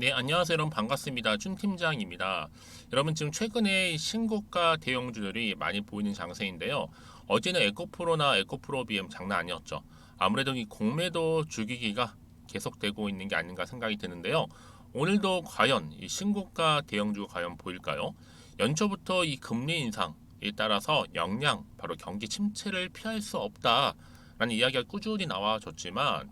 네, 안녕하세요. 여러분 반갑습니다. 준 팀장입니다. 여러분 지금 최근에 신고가 대형주들이 많이 보이는 장세인데요. 어제는 에코프로나 에코프로 BM 장난 아니었죠. 아무래도 이 공매도 주기기가 계속되고 있는 게 아닌가 생각이 드는데요. 오늘도 과연 이 신고가 대형주가 과연 보일까요? 연초부터 이 금리 인상에 따라서 역량, 바로 경기 침체를 피할 수 없다라는 이야기가 꾸준히 나와줬지만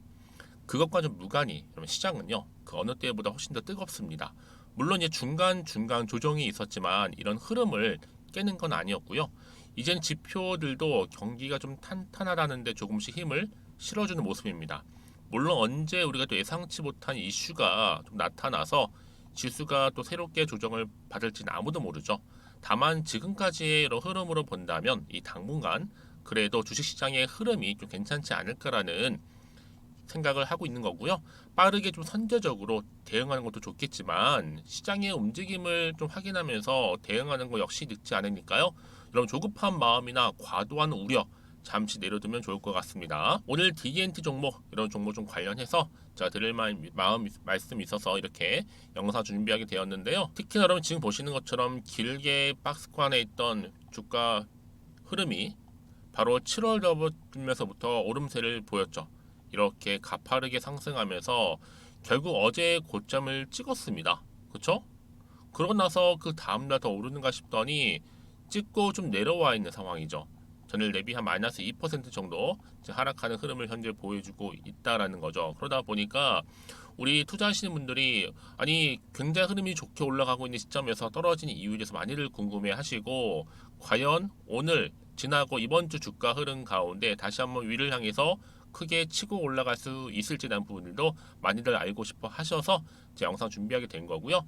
그것과 좀 무관히 그러면 시장은요 그 어느 때보다 훨씬 더 뜨겁습니다. 물론 이제 중간 조정이 있었지만 이런 흐름을 깨는 건 아니었고요. 이젠 지표들도 경기가 좀 탄탄하다는데 조금씩 힘을 실어주는 모습입니다. 물론 언제 우리가 또 예상치 못한 이슈가 좀 나타나서 지수가 또 새롭게 조정을 받을지는 아무도 모르죠. 다만 지금까지의 이런 흐름으로 본다면 이 당분간 그래도 주식시장의 흐름이 좀 괜찮지 않을까라는 생각을 하고 있는 거고요. 빠르게 좀 선제적으로 대응하는 것도 좋겠지만 시장의 움직임을 좀 확인하면서 대응하는 거 역시 늦지 않으니까요. 여러분 조급한 마음이나 과도한 우려 잠시 내려두면 좋을 것 같습니다. 오늘 DNT 종목 이런 종목 좀 관련해서 제가 드릴 말씀이 있어서 이렇게 영상 준비하게 되었는데요. 특히나 여러분 지금 보시는 것처럼 길게 박스권에 있던 주가 흐름이 바로 7월 접어들면서부터 오름세를 보였죠. 이렇게 가파르게 상승하면서 결국 어제 고점을 찍었습니다. 그렇죠? 그러고 나서 그 다음날 더 오르는가 싶더니 찍고 좀 내려와 있는 상황이죠. 전일 대비 한 마이너스 2% 정도 하락하는 흐름을 현재 보여주고 있다라는 거죠. 그러다 보니까 우리 투자하시는 분들이 아니 굉장히 흐름이 좋게 올라가고 있는 시점에서 떨어진 이유에 대해서 많이들 궁금해 하시고 과연 오늘 지나고 이번 주 주가 흐름 가운데 다시 한번 위를 향해서 크게 치고 올라갈 수 있을지 대한 부분들도 많이들 알고 싶어 하셔서 제 영상 준비하게 된 거고요.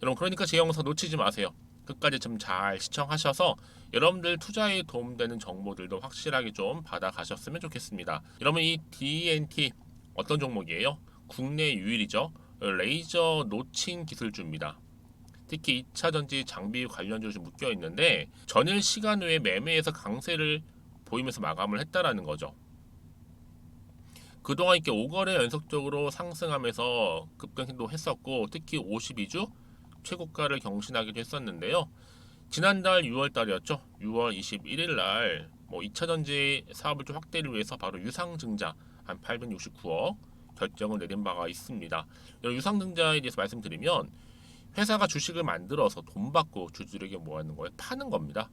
여러분 그러니까 제 영상 놓치지 마세요. 끝까지 좀 잘 시청하셔서 여러분들 투자에 도움되는 정보들도 확실하게 좀 받아가셨으면 좋겠습니다. 여러분 이 DNT 어떤 종목이에요? 국내 유일이죠. 레이저 노칭 기술주입니다. 특히 2차 전지 장비 관련주로 좀 묶여 있는데 전일 시간 외에 매매에서 강세를 보이면서 마감을 했다라는 거죠. 그동안 이렇게 5거래 연속적으로 상승하면서 급등도 했었고 특히 52주 최고가를 경신하기도 했었는데요. 지난달 6월 달이었죠. 6월 21일 날뭐 2차 전지 사업을 좀 확대를 위해서 바로 유상증자 한 869억 결정을 내린 바가 있습니다. 유상증자에 대해서 말씀드리면 회사가 주식을 만들어서 돈 받고 주주들에게 뭐 하는 거예요? 파는 겁니다.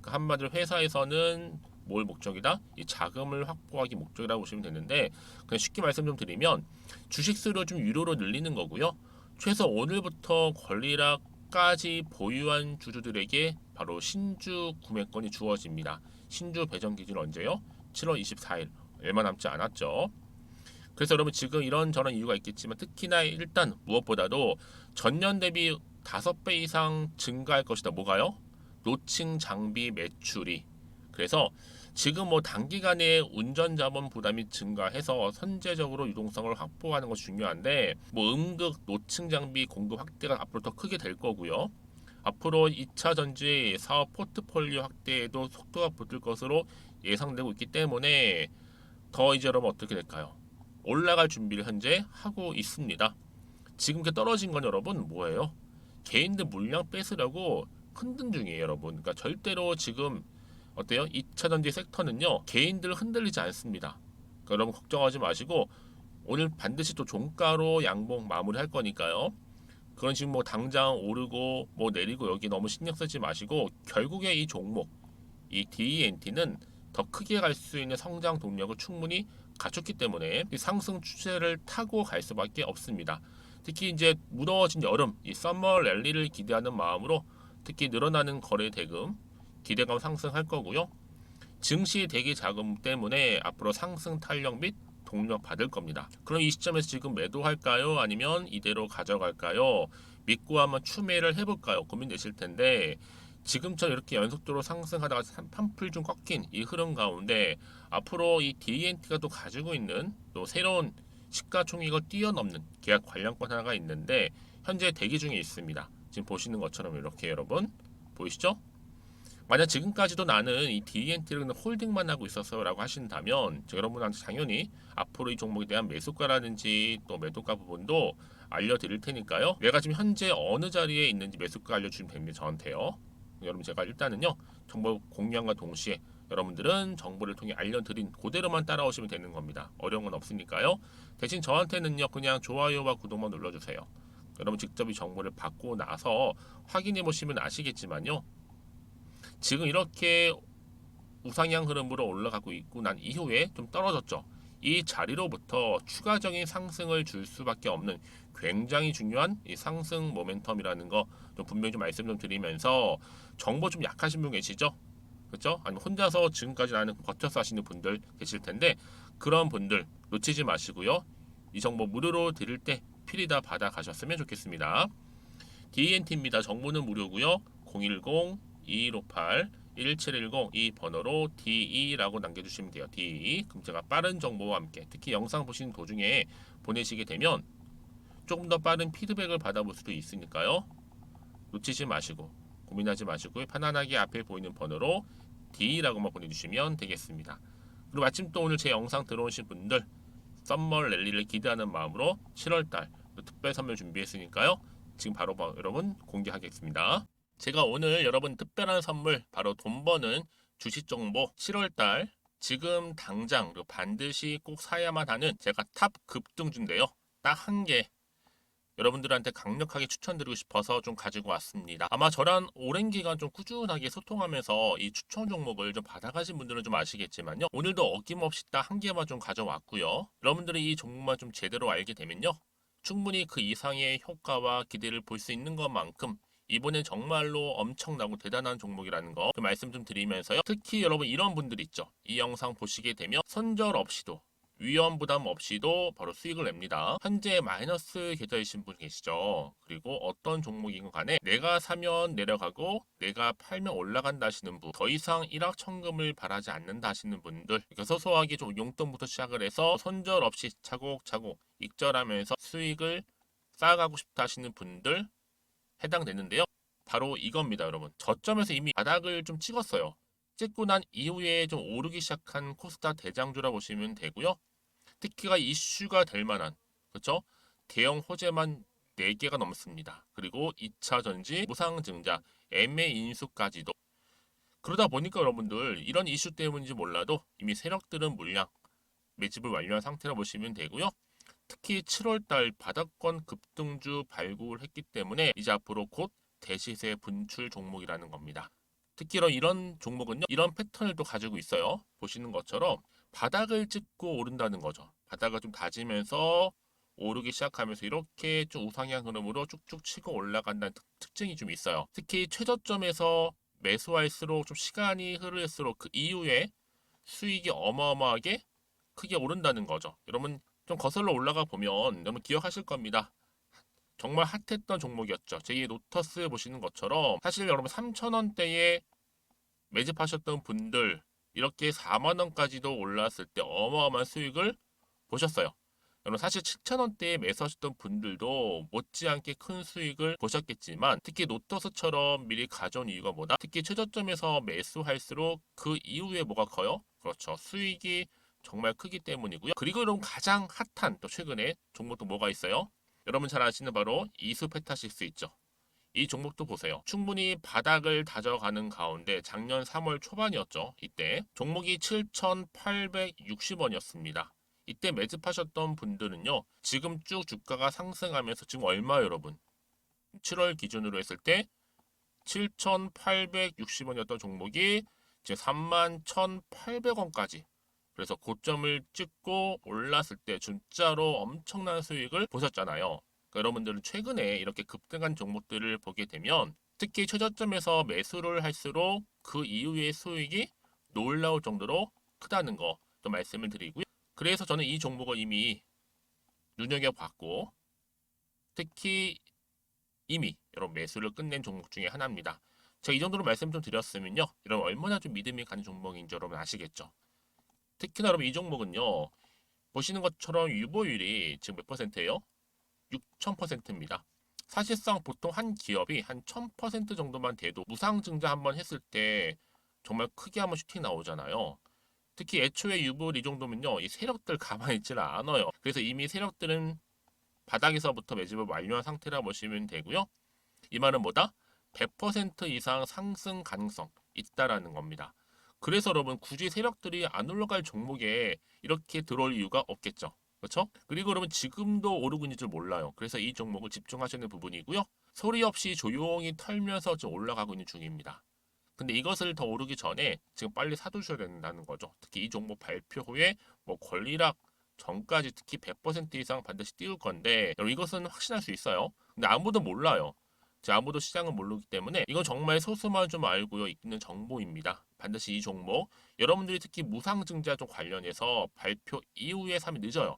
그러니까 한마디로 회사에서는 뭘 목적이다? 이 자금을 확보하기 목적이라고 보시면 되는데 그냥 쉽게 말씀 좀 드리면 주식 수를 좀 유료로 늘리는 거고요. 최소 오늘부터 권리락까지 보유한 주주들에게 바로 신주 구매권이 주어집니다. 신주 배정 기준 언제요? 7월 24일. 얼마 남지 않았죠. 그래서 여러분 지금 이런저런 이유가 있겠지만 특히나 일단 무엇보다도 전년 대비 5배 이상 증가할 것이다. 뭐가요? 노칭 장비 매출이. 그래서 지금 뭐 단기간에 운전 자본 부담이 증가해서 선제적으로 유동성을 확보하는 것이 중요한데 뭐 음극 노칭 장비 공급 확대가 앞으로 더 크게 될 거고요. 앞으로 2차 전지 사업 포트폴리오 확대에도 속도가 붙을 것으로 예상되고 있기 때문에 더 이제 여러분 어떻게 될까요? 올라갈 준비를 현재 하고 있습니다. 지금 이렇게 떨어진 건 여러분 뭐예요? 개인들 물량 뺏으려고 흔든 중이에요, 여러분. 그러니까 절대로 지금 어때요? 2차 전지 섹터는요, 개인들 흔들리지 않습니다. 그러니까 여러분 걱정하지 마시고 오늘 반드시 또 종가로 양봉 마무리할 거니까요. 그런 지금 뭐 당장 오르고 뭐 내리고 여기 너무 신경 쓰지 마시고 결국에 이 종목, 이 DNT는 더 크게 갈 수 있는 성장 동력을 충분히 갖췄기 때문에 이 상승 추세를 타고 갈 수밖에 없습니다. 특히 이제 무더워진 여름, 이 썸머 랠리를 기대하는 마음으로 특히 늘어나는 거래 대금 기대감 상승할 거고요. 증시 대기 자금 때문에 앞으로 상승 탄력 및 동력 받을 겁니다. 그럼 이 시점에서 지금 매도할까요? 아니면 이대로 가져갈까요? 믿고 한번 추매를 해볼까요? 고민되실 텐데 지금처럼 이렇게 연속적으로 상승하다가 판풀 좀 꺾인 이 흐름 가운데 앞으로 이 DNT가 또 가지고 있는 또 새로운 시가총액을 뛰어넘는 계약 관련권 하나가 있는데 현재 대기 중에 있습니다. 지금 보시는 것처럼 이렇게 여러분 보이시죠? 만약 지금까지도 나는 이 DNT를 홀딩만 하고 있었어라고 하신다면 여러분한테 당연히 앞으로 이 종목에 대한 매수가라든지 또 매도가 부분도 알려드릴 테니까요. 내가 지금 현재 어느 자리에 있는지 매수가 알려주시면 됩니다. 저한테요. 여러분 제가 일단은요 정보 공유함과 동시에 여러분들은 정보를 통해 알려드린 그대로만 따라오시면 되는 겁니다. 어려운 건 없으니까요. 대신 저한테는요 그냥 좋아요와 구독만 눌러주세요. 여러분 직접 이 정보를 받고 나서 확인해 보시면 아시겠지만요. 지금 이렇게 우상향 흐름으로 올라가고 있고 난 이후에 좀 떨어졌죠. 이 자리로부터 추가적인 상승을 줄 수밖에 없는 굉장히 중요한 이 상승 모멘텀이라는 거 좀 분명히 좀 말씀 좀 드리면서 정보 좀 약하신 분 계시죠? 그렇죠? 아니면 혼자서 지금까지 나는 버텨서 하시는 분들 계실 텐데 그런 분들 놓치지 마시고요. 이 정보 무료로 드릴 때 필히 다 받아 가셨으면 좋겠습니다. DNT입니다. 정보는 무료고요. 010-2158-1710 이 번호로 DE라고 남겨주시면 돼요. DE. 그럼 제가 빠른 정보와 함께 특히 영상 보시는 도중에 보내시게 되면 조금 더 빠른 피드백을 받아볼 수도 있으니까요. 놓치지 마시고 고민하지 마시고 편안하게 앞에 보이는 번호로 D라고만 보내주시면 되겠습니다. 그리고 마침 또 오늘 제 영상 들어오신 분들 썸머 랠리를 기대하는 마음으로 7월달 특별 선물 준비했으니까요. 지금 바로 여러분 공개하겠습니다. 제가 오늘 여러분 특별한 선물 바로 돈 버는 주식 정보 7월달 지금 당장 그리고 반드시 꼭 사야만 하는 제가 탑 급등주인데요. 딱 한 개 여러분들한테 강력하게 추천드리고 싶어서 좀 가지고 왔습니다. 아마 저랑 오랜 기간 좀 꾸준하게 소통하면서 이 추천 종목을 좀 받아가신 분들은 좀 아시겠지만요. 오늘도 어김없이 딱 한 개만 좀 가져왔고요. 여러분들이 이 종목만 좀 제대로 알게 되면요. 충분히 그 이상의 효과와 기대를 볼 수 있는 것만큼 이번엔 정말로 엄청나고 대단한 종목이라는 거 말씀 좀 드리면서요. 특히 여러분 이런 분들 있죠. 이 영상 보시게 되면 손절 없이도 위험 부담 없이도 바로 수익을 냅니다. 현재 마이너스 계좌이신 분 계시죠? 그리고 어떤 종목이건 간에 내가 사면 내려가고 내가 팔면 올라간다 하시는 분, 더 이상 일확천금을 바라지 않는다 하시는 분들, 소소하게 좀 용돈부터 시작을 해서 손절 없이 차곡차곡 익절하면서 수익을 쌓아가고 싶다 하시는 분들 해당되는데요. 바로 이겁니다, 여러분. 저점에서 이미 바닥을 좀 찍었어요. 찍고 난 이후에 좀 오르기 시작한 코스닥 대장주라 보시면 되고요. 특히가 이슈가 될 만한 그렇죠? 대형 호재만 4개가 넘습니다. 그리고 2차 전지, 무상증자, MA 인수까지도. 그러다 보니까 여러분들 이런 이슈 때문인지 몰라도 이미 세력들은 물량 매집을 완료한 상태라 보시면 되고요. 특히 7월달 바닥권 급등주 발굴했기 때문에 이제 앞으로 곧 대시세 분출 종목이라는 겁니다. 특히 이런 종목은요, 이런 패턴을 또 가지고 있어요. 보시는 것처럼 바닥을 찍고 오른다는 거죠. 바닥을 좀 다지면서 오르기 시작하면서 이렇게 좀 우상향 흐름으로 쭉쭉 치고 올라간다는 특징이 좀 있어요. 특히 최저점에서 매수할수록 좀 시간이 흐를수록 그 이후에 수익이 어마어마하게 크게 오른다는 거죠. 여러분 좀 거슬러 올라가 보면 여러분 기억하실 겁니다. 정말 핫했던 종목이었죠. 제2의 로터스 보시는 것처럼 사실 여러분 3,000원대에 매집하셨던 분들 이렇게 4만 원까지도 올랐을 때 어마어마한 수익을 보셨어요. 여러분 사실 7,000원대에 매수하셨던 분들도 못지않게 큰 수익을 보셨겠지만 특히 노터스처럼 미리 가져온 이유가 뭐다? 특히 최저점에서 매수할수록 그 이후에 뭐가 커요? 그렇죠. 수익이 정말 크기 때문이고요. 그리고 여러분 가장 핫한 또 최근에 종목도 뭐가 있어요? 여러분 잘 아시는 바로 이수페타시스 있죠. 이 종목도 보세요. 충분히 바닥을 다져가는 가운데 작년 3월 초반이었죠. 이때 종목이 7,860원이었습니다. 이때 매집하셨던 분들은요. 지금 쭉 주가가 상승하면서 지금 얼마 여러분? 7월 기준으로 했을 때 7,860원이었던 종목이 지금 31,800원까지 그래서 고점을 찍고 올랐을 때 진짜로 엄청난 수익을 보셨잖아요. 그러니까 여러분들은 최근에 이렇게 급등한 종목들을 보게 되면 특히 최저점에서 매수를 할수록 그 이후의 수익이 놀라울 정도로 크다는 거 좀 말씀을 드리고요. 그래서 저는 이 종목을 이미 눈여겨봤고 특히 이미 여러분 매수를 끝낸 종목 중에 하나입니다. 제가 이 정도로 말씀 좀 드렸으면요. 여러분 얼마나 좀 믿음이 가는 종목인지 여러분 아시겠죠? 특히나 여러분 이 종목은요. 보시는 것처럼 유보율이 지금 몇 퍼센트예요? 6,000%입니다. 사실상 보통 한 기업이 한 1,000% 정도만 돼도 무상증자 한번 했을 때 정말 크게 한번 슈팅 나오잖아요. 특히 애초에 유보율 이 정도면요. 이 세력들 가만히 있지를 않아요. 그래서 이미 세력들은 바닥에서부터 매집을 완료한 상태라 보시면 되고요. 이 말은 뭐다? 100% 이상 상승 가능성 있다라는 겁니다. 그래서 여러분 굳이 세력들이 안 올라갈 종목에 이렇게 들어올 이유가 없겠죠. 그렇죠? 그리고 여러분 지금도 오르고 있는 줄 몰라요. 그래서 이 종목을 집중하시는 부분이고요. 소리 없이 조용히 털면서 지금 올라가고 있는 중입니다. 근데 이것을 더 오르기 전에 지금 빨리 사두셔야 된다는 거죠. 특히 이 종목 발표 후에 뭐 권리락 전까지 특히 100% 이상 반드시 띄울 건데 여러분 이것은 확신할 수 있어요. 근데 아무도 몰라요. 아무도 시장은 모르기 때문에 이건 정말 소수만 좀 알고 있는 정보입니다. 반드시 이 종목 여러분들이 특히 무상증자 좀 관련해서 발표 이후에 사면 늦어요.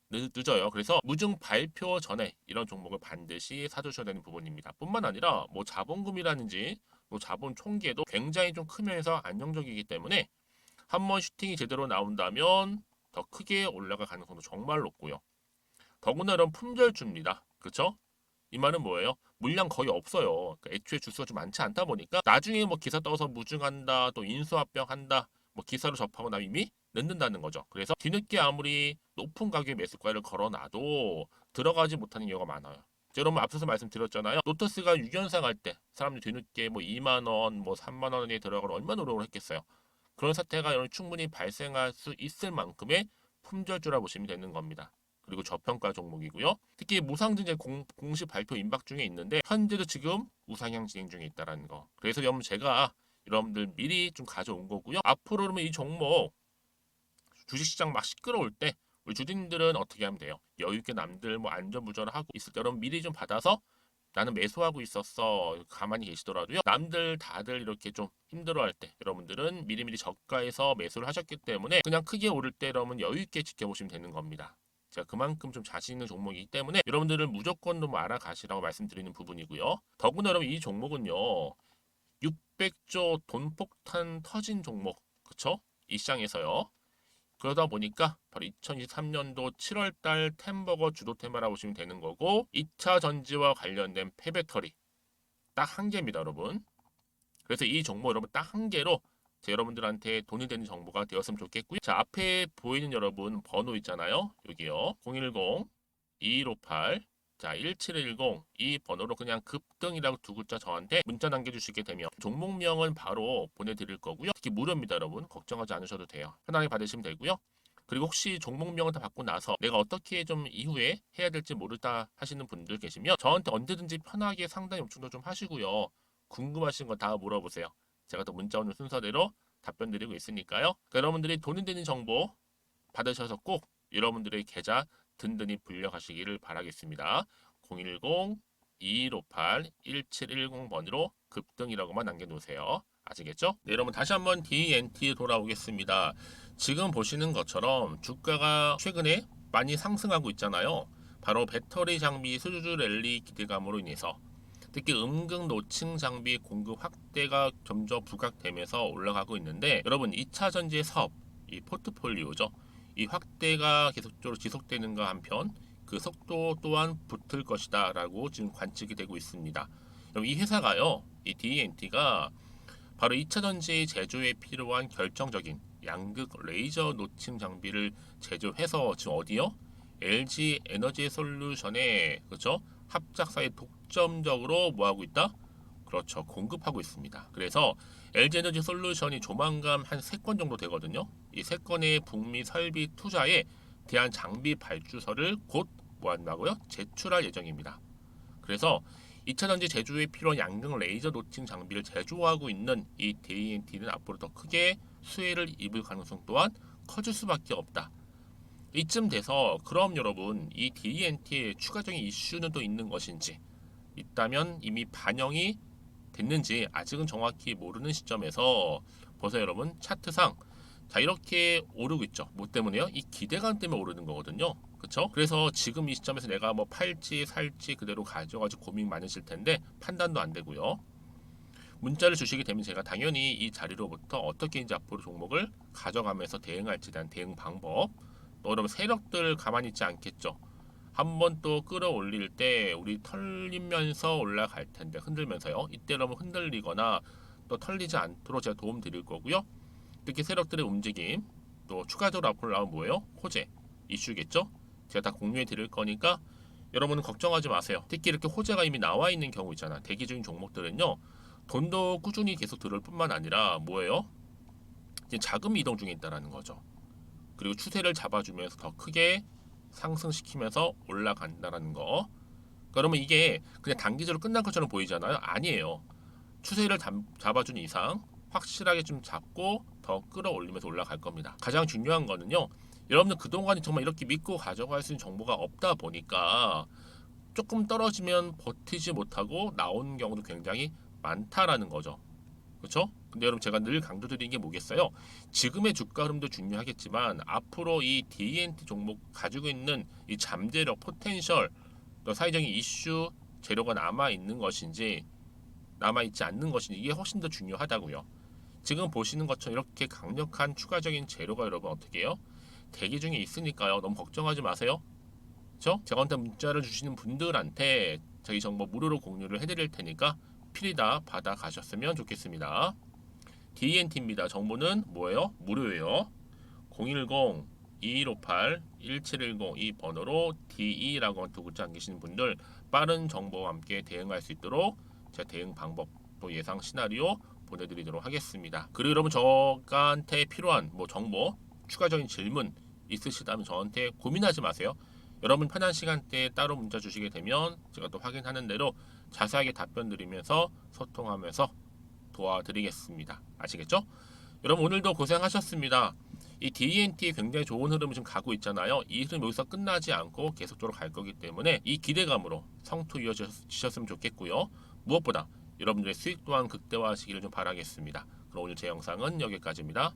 늦어요. 그래서 무증 발표 전에 이런 종목을 반드시 사두셔야 되는 부분입니다. 뿐만 아니라 뭐 자본금이라든지 뭐 자본 총계도 굉장히 좀 크면서 안정적이기 때문에 한번 슈팅이 제대로 나온다면 더 크게 올라갈 가능성도 정말 높고요. 더구나 이런 품절주입니다. 그렇죠? 이 말은 뭐예요? 물량 거의 없어요. 그러니까 애초에 주수가 좀 많지 않다 보니까 나중에 뭐 기사 떠서 무증한다, 또 인수합병한다, 뭐 기사로 접하고 나면 이미 늦는다는 거죠. 그래서 뒤늦게 아무리 높은 가격의 매수가를 걸어놔도 들어가지 못하는 경우가 많아요. 여러분 앞서서 말씀드렸잖아요. 로터스가 6연상 할 때 사람들이 뒤늦게 뭐 2만 원, 뭐 3만 원에 들어가러 얼마나 노력을 했겠어요. 그런 사태가 여러분 충분히 발생할 수 있을 만큼의 품절주라 보시면 되는 겁니다. 그리고 저평가 종목이고요. 특히 무상증자 공식 발표 임박 중에 있는데 현재도 지금 우상향 진행 중에 있다는 거. 그래서 여러분 제가 여러분들 미리 좀 가져온 거고요. 앞으로 그러면 이 종목 주식시장 막 시끄러울 때 우리 주주님들은 어떻게 하면 돼요? 여유 있게 남들 뭐 안전부전을 하고 있을 때 여러분 미리 좀 받아서 나는 매수하고 있었어. 가만히 계시더라도요. 남들 다들 이렇게 좀 힘들어할 때 여러분들은 미리미리 저가에서 매수를 하셨기 때문에 그냥 크게 오를 때 여러분 여유 있게 지켜보시면 되는 겁니다. 제가 그만큼 좀 자신 있는 종목이기 때문에 여러분들은 무조건 좀 알아가시라고 말씀드리는 부분이고요. 더구나 여러분 이 종목은요. 600조 돈폭탄 터진 종목. 그쵸? 이 시장에서요. 그러다 보니까 바로 2023년도 7월달 템버거 주도 테마라고 보시면 되는 거고 2차 전지와 관련된 폐배터리 딱 한 개입니다 여러분. 그래서 이 정보 여러분 딱 한 개로 여러분들한테 돈이 되는 정보가 되었으면 좋겠고요. 자 앞에 보이는 여러분 번호 있잖아요. 여기요. 010-2158 자, 1710 이 번호로 그냥 급등이라고 두 글자 저한테 문자 남겨주시게 되면 종목명은 바로 보내드릴 거고요. 특히 무료입니다, 여러분. 걱정하지 않으셔도 돼요. 편하게 받으시면 되고요. 그리고 혹시 종목명을 다 받고 나서 내가 어떻게 좀 이후에 해야 될지 모르다 하시는 분들 계시면 저한테 언제든지 편하게 상담 요청도 좀 하시고요. 궁금하신 거 다 물어보세요. 제가 또 문자 오는 순서대로 답변 드리고 있으니까요. 그러니까 여러분들이 돈이 되는 정보 받으셔서 꼭 여러분들의 계좌 든든히 불려가시기를 바라겠습니다. 010-2158-1710번으로 급등이라고만 남겨놓으세요. 아시겠죠? 네, 여러분 다시 한번 DNT 돌아오겠습니다. 지금 보시는 것처럼 주가가 최근에 많이 상승하고 있잖아요. 바로 배터리 장비 수주주 랠리 기대감으로 인해서 특히 음극 노층 장비 공급 확대가 점점 부각되면서 올라가고 있는데 여러분 2차 전지의 사업, 이 포트폴리오죠. 이 확대가 계속적으로 지속되는가 한편 그 속도 또한 붙을 것이다 라고 지금 관측이 되고 있습니다. 이 회사가요, 이 DNT가 바로 2차 전지 제조에 필요한 결정적인 양극 레이저 노칭 장비를 제조해서 지금 어디요? LG 에너지 솔루션에 그렇죠? 합작사에 독점적으로 뭐 하고 있다? 그렇죠. 공급하고 있습니다. 그래서 LG 에너지 솔루션이 조만간 한 3건 정도 되거든요. 이 3건의 북미 설비 투자에 대한 장비 발주서를 곧 뭐 한다고요? 제출할 예정입니다. 그래서 2차 전지 제조에 필요한 양극 레이저 노칭 장비를 제조하고 있는 이 DNT는 앞으로 더 크게 수혜를 입을 가능성 또한 커질 수밖에 없다. 이쯤 돼서 그럼 여러분 이 DNT에 추가적인 이슈는 또 있는 것인지 있다면 이미 반영이 됐는지 아직은 정확히 모르는 시점에서 보세요 여러분 차트상 자 이렇게 오르고 있죠. 뭐 때문에요? 이 기대감 때문에 오르는 거거든요. 그쵸? 그래서 지금 이 시점에서 내가 뭐 팔지 살지 그대로 가져가지고 고민 많으실 텐데 판단도 안 되고요. 문자를 주시게 되면 제가 당연히 이 자리로부터 어떻게 이제 앞으로 종목을 가져가면서 대응할지에 대한 대응 방법 또 여러분 세력들 가만히 있지 않겠죠. 한번 또 끌어올릴 때 우리 털리면서 올라갈 텐데 흔들면서요. 이때 여러분 흔들리거나 또 털리지 않도록 제가 도움 드릴 거고요. 특히 세력들의 움직임 또 추가적으로 앞으로 나오면 뭐예요? 호재 이슈겠죠? 제가 다 공유해 드릴 거니까 여러분은 걱정하지 마세요. 특히 이렇게 호재가 이미 나와 있는 경우 있잖아. 대기 중인 종목들은요. 돈도 꾸준히 계속 들어올 뿐만 아니라 뭐예요? 이제 자금 이동 중에 있다라는 거죠. 그리고 추세를 잡아주면서 더 크게 상승시키면서 올라간다라는 거. 그러면 이게 그냥 단기적으로 끝난 것처럼 보이잖아요. 아니에요. 추세를 잡아준 이상 확실하게 좀 잡고 더 끌어올리면서 올라갈 겁니다. 가장 중요한 거는요. 여러분들 그동안 정말 이렇게 믿고 가져갈 수 있는 정보가 없다 보니까 조금 떨어지면 버티지 못하고 나오는 경우도 굉장히 많다라는 거죠. 그렇죠? 근데 여러분 제가 늘 강조드리는 게 뭐겠어요? 지금의 주가 흐름도 중요하겠지만 앞으로 이 D&T 종목 가지고 있는 이 잠재력, 포텐셜, 또 사회적인 이슈 재료가 남아 있는 것인지 남아 있지 않는 것인지 이게 훨씬 더 중요하다고요. 지금 보시는 것처럼 이렇게 강력한 추가적인 재료가 여러분 어떻게 해요? 대기 중에 있으니까요. 너무 걱정하지 마세요. 그렇죠? 저한테 문자를 주시는 분들한테 저희 정보 무료로 공유를 해드릴 테니까 필히 다 받아 가셨으면 좋겠습니다. D&T입니다. 정보는 뭐예요? 무료예요. 010-2158-1710 이 번호로 DE라고 두 글자 남기시는 분들 빠른 정보와 함께 대응할 수 있도록 제가 대응 방법 또 예상 시나리오 보내드리도록 하겠습니다. 그리고 여러분 저한테 필요한 뭐 정보 추가적인 질문 있으시다면 저한테 고민하지 마세요. 여러분 편한 시간대에 따로 문자 주시게 되면 제가 또 확인하는 대로 자세하게 답변 드리면서 소통하면서 도와드리겠습니다. 아시겠죠? 여러분 오늘도 고생하셨습니다. 이 D&T에 굉장히 좋은 흐름이 지금 가고 있잖아요. 이 흐름 여기서 끝나지 않고 계속적으로 갈 거기 때문에 이 기대감으로 성투 이어지셨으면 좋겠고요. 무엇보다 여러분들의 수익 또한 극대화하시기를 좀 바라겠습니다. 그럼 오늘 제 영상은 여기까지입니다.